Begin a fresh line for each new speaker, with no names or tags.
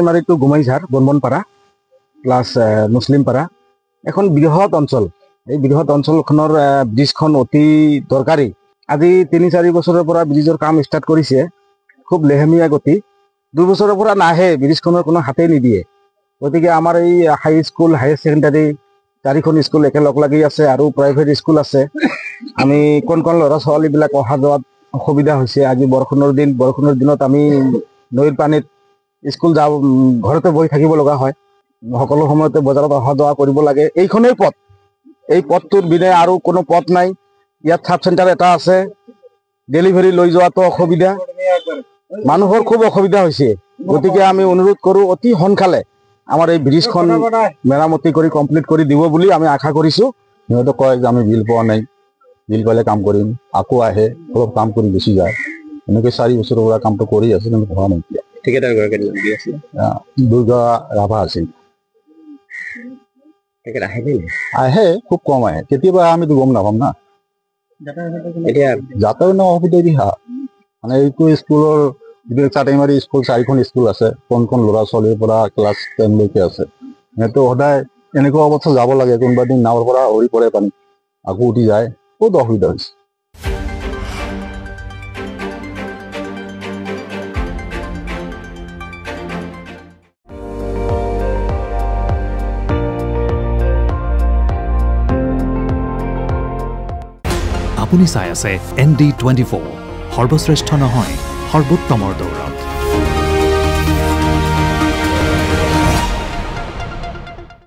মাৰিটো গুমাইঝাৰ বনবনপাৰা plus মুছলিমপাৰা এখন বৃহৎ অঞ্চল। এই বৃহৎ অঞ্চলখনৰ ব্ৰিজখন অতি দৰকাৰী। আজি ৩-৪ বছৰৰ পৰা ব্ৰিজৰ কাম ষ্টাৰ্ট কৰিছে, খুব লেহেমীয়া গতি। 2 বছৰৰ পৰা নাহে, ব্ৰিজখনৰ কোনো হাতেই নিদিয়ে। গতিকে আমাৰ এই হাই স্কুল, হায়াৰ ছেকেণ্ডাৰী 4খন স্কুল একেলগ লাগি আছে আৰু প্ৰাইভেট স্কুল আছে। আমি কোন ল'ৰা ছোৱালীবিলাক অহা যোৱাত অসুবিধা হৈছে। আজি বৰষুণৰ দিনত আমি নৈৰ পানীত স্কুল ঘৰতে বহি থাকিব লগা হয়। সকলো সময়তে বজাৰত অহা যোৱা কৰিব লাগে। এইখনেই পথ, এই পথটোৰ বিনে আৰু কোনো পথ নাই। ইয়াত সাব চেণ্টাৰ এটা আছে, ডেলিভাৰী লৈ যোৱাটো অসুবিধা, মানুহৰ খুব অসুবিধা হৈছে। গতিকে আমি অনুৰোধ কৰোঁ অতি সোনকালে আমাৰ এই ব্ৰিজখন মেৰামতি কৰি কমপ্লিট কৰি দিব বুলি আমি আশা কৰিছোঁ। সিহঁতে কয় যে আমি বিল পোৱা নাই, বিল পালে কাম কৰিম, আকৌ আহে অলপ কাম কৰি গুচি যায়। এনেকৈ 4 বছৰৰ পৰা কামটো কৰি আছে, কিন্তু হোৱা নাই। ঠিকাদাৰগৰাকী দুৰ্গা ৰাভা আছিল। আহে, খুব কম আহে, কেতিয়াবা আমিতো গম নাপাম না। এতিয়া যাতায়াত অসুবিধা দিহা মানে এইটো স্কুলৰ চাটেমাৰী স্কুল 4খন স্কুল আছে, কোন ল'ৰা ছোৱালীৰ পৰা ক্লাছ 10 লৈকে আছে। সিহঁতে সদায় এনেকুৱা অৱস্থা যাব লাগে, কোনোবা দিন নাৱৰ পৰা হৰি পৰে পানী, আকৌ উঠি যায়, বহুত অসুবিধা হৈছে।
আপুনি চাই আছে ND24, সৰ্বশ্ৰেষ্ঠ নহয়, সৰ্বোত্তমৰ দৌৰ।